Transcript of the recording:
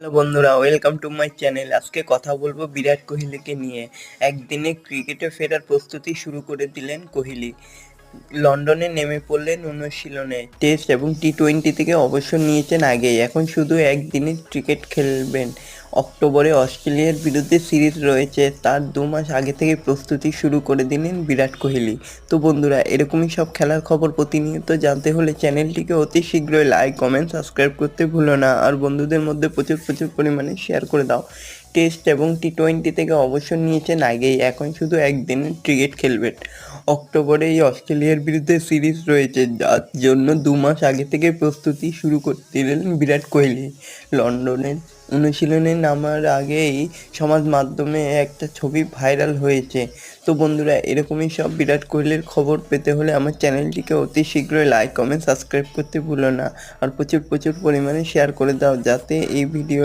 Hello বন্ধুরা, welcome to my channel. আজকে কথা বলবো বিরাট কোহলিকে নিয়ে। একদিনে ক্রিকেটে ফেরার প্রস্তুতি শুরু করে দিলেন কোহলি। লন্ডনে নেমে পড়লেন অনুশীলনে। টেস্ট এবং টি-20 থেকে অবসর নিয়েছেন আগেই, এখন শুধু একদিনের ক্রিকেট খেলবেন। অক্টোবরে অস্ট্রেলিয়ার বিরুদ্ধে সিরিজ রয়েছে, তার 2 মাস আগে থেকে প্রস্তুতি শুরু করে দিলেন বিরাট কোহলি। তো বন্ধুরা, এরকমই সব খেলার খবর প্রতিনিয়ত জানতে হলে চ্যানেলটিকে অতি শীঘ্রই লাইক, কমেন্ট, সাবস্ক্রাইব করতে ভুলো না। আর বন্ধুদের মধ্যে প্রচুর পরিমাণে শেয়ার করে দাও। টেস্ট এবং টি-20 থেকে অবসর নিয়েছেন আগেই, এখন শুধু একদিনের ক্রিকেট খেলবেন। অক্টোবরে এই অস্ট্রেলিয়ার বিরুদ্ধে সিরিজ রয়েছে, যার জন্য 2 মাস আগে থেকে প্রস্তুতি শুরু করে দিলেন বিরাট কোহলি। লন্ডনের অনুশীলনে নামার আগেই সমাজ মাধ্যমে একটা ছবি ভাইরাল হয়েছে। তো বন্ধুরা, এরকমই সব বিরাট কোহলির খবর পেতে হলে আমার চ্যানেলটিকে অতি শীঘ্রই লাইক, কমেন্ট, সাবস্ক্রাইব করতে ভুলো না। আর প্রচুর পরিমাণে শেয়ার করে দাও, যাতে এই ভিডিও